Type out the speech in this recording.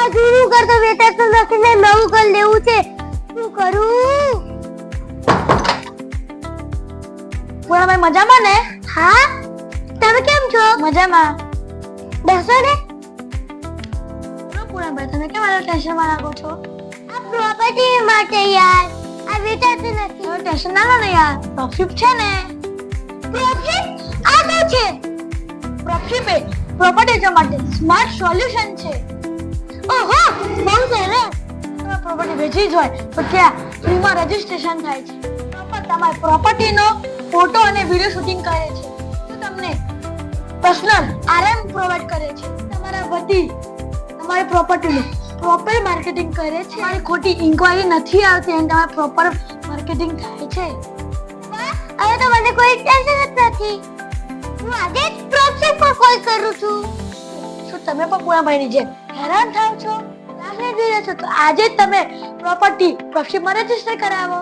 આ જૂનું ઘર તો વેચાતું નથી ને નવું ઘર લેવું છે, શું કરું? પૂર્ણાભાઈ મજામાં ને? હા, તમે કેમ છો? મજામાં. બેસો ને. બોલો પૂર્ણાભાઈ, તમે કેમ આટલા ટેન્શનમાં લાગો છો? આ પ્રોપર્ટી માટે યાર, આ વેચાતું નથી. તમે ટેન્શન ના લો ને યાર, પ્રોફિટ છે ને. પ્રોફિટ આ તો છે. પ્રોફિટ પ્રોપર્ટી વેચવા માટે સ્માર્ટ સોલ્યુશન છે. ઓહો, બહુ સરસ. તમે પ્રોપર્ટી વેચી જ હોય તો ત્યાં ફ્રીમાં રજીસ્ટ્રેશન થાય છે. તમારી પ્રોપર્ટીનો ફોટો અને વિડિયો શૂટિંગ કરે છે. તો તમને પર્સનલ આરએમ પ્રોવાઇડ કરે છે. તમારા વતી તમારી પ્રોપર્ટીનું પ્રોપર માર્કેટિંગ કરે છે. તમારી ખોટી ઇન્ક્વાયરી નથી આવતી અને તમારે પ્રોપર માર્કેટિંગ થાય છે. હવે તો મને કોઈ ટેન્શન જ નથી. હું આજે જ પ્રોફિટ પર કોલ કરું છું. શું તમે પણ પૂર્ણાભાઈની જેમ હેરાન થાવ છો? લાગે જોઈએ છો તો આજે જ તમે પ્રોપર્ટી પ્રોફિટમાં રજીસ્ટર કરાવો.